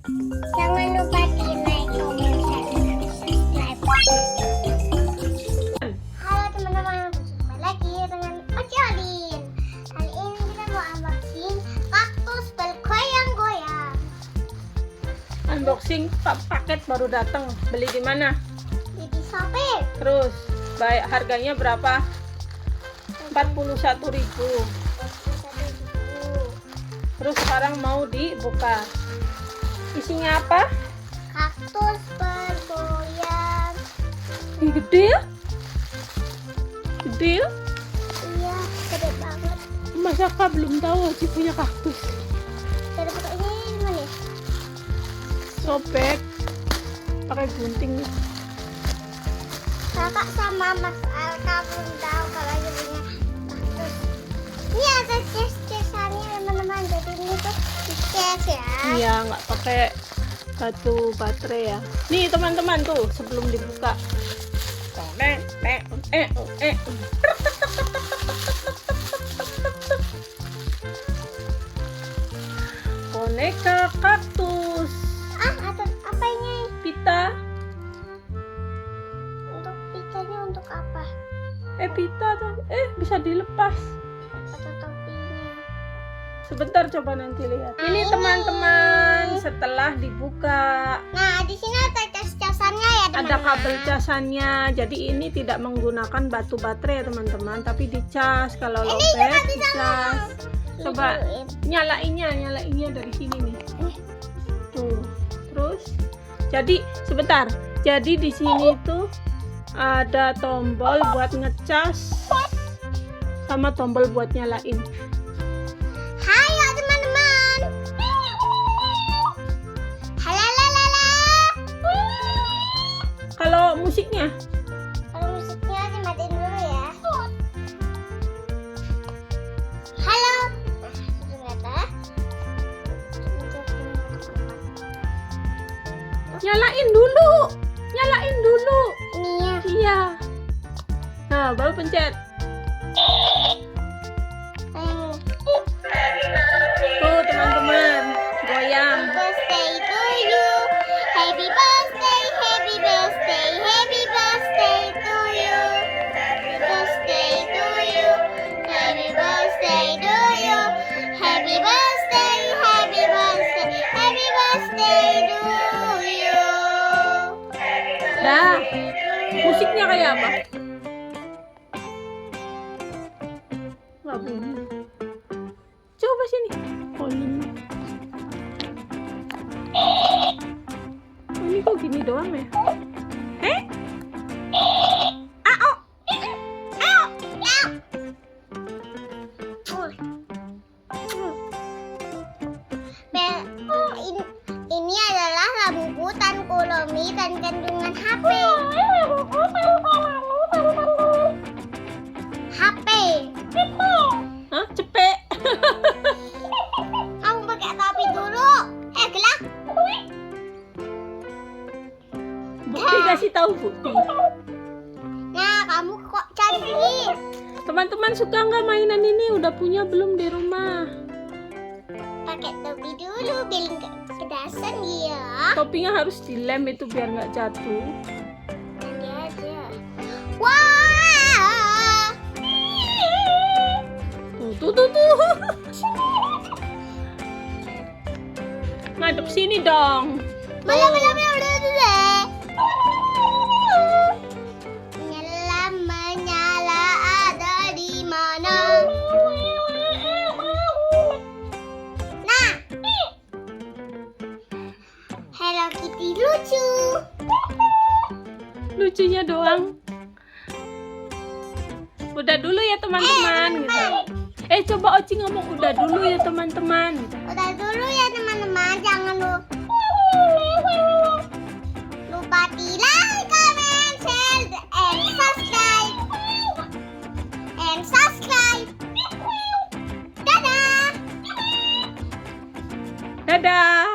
Jangan lupa di like, comment, share, subscribe. Halo teman-teman, jumpa lagi dengan Ojalin. Kali ini kita mau unboxing kaktus bergoyang-goyang. Unboxing paket baru datang. Beli di mana? Di Shopee. Terus harganya berapa? 41.000. Terus sekarang mau dibuka. Isinya apa? Kaktus bergoyang. Ih, gede ya? Gede ya? Iya, gede banget. Masa Kak belum tahu Oci punya kaktus? Cara bukanya gimana ya? Sobek pakai gunting. Kakak sama Mas Alka belum tahu kalau dia punya kaktus. Ini ada cas-casannya teman-teman. Jadi ini tuh cas ya. Iya, nggak pakai batu baterai ya. Nih teman-teman tuh sebelum dibuka. Boneka kaktus. Ada apa ini? Pita. Untuk pitanya untuk apa? Pita tuh. Bisa dilepas. Atau topinya? Sebentar coba nanti lihat. Ini teman-teman setelah dibuka. Nah, di sini ada cas-casannya ya teman-teman. Ada kabel casannya. Jadi ini tidak menggunakan batu baterai ya teman-teman, tapi dicas. Kalau lobet dicas. Coba nyalainnya dari sini nih. Tuh. Terus jadi sebentar. Jadi di sini tuh ada tombol buat ngecas sama tombol buat nyalain. Hayo teman-teman. Halalala. Kalau musiknya Kalau musiknya dimatiin dulu ya. Halo. Ternyata. nyalain dulu. Ini ya. Iya. Nah, baru pencet. Tuh teman-teman, goyang. Birthday to you. Happy birthday, happy birthday, happy birthday to you. Happy birthday to you. Happy birthday to you. Happy birthday, happy birthday, happy birthday to you. Dah. Musiknya kayak apa? Nggak bunyi. Coba sini. Oh ini. Oh, ini kok gini doang ya? Ini adalah rambutan kulomi dan kandungan HP. HP. Hah? Cepet. Kamu pakai topi dulu. Gelap. Bukti kasih tahu Bukti. Nah, kamu kok cantik. Teman-teman suka nggak mainan ini? Udah punya belum di rumah? Pakai topi dulu biar nggak kepedasan ya. Topinya harus dilem itu biar nggak jatuh. Nanti aja. Wah. Tuh. Ngadep sini dong. Udah. Menyala ada di mana? Nah. Hello Kitty lucu. Lucunya doang. Udah dulu ya teman-teman gitu. Coba Oci ngomong udah dulu ya teman-teman gitu. Udah dulu ya teman-teman, jangan lupa di like, comment, share, and subscribe. Dadah. Dadah.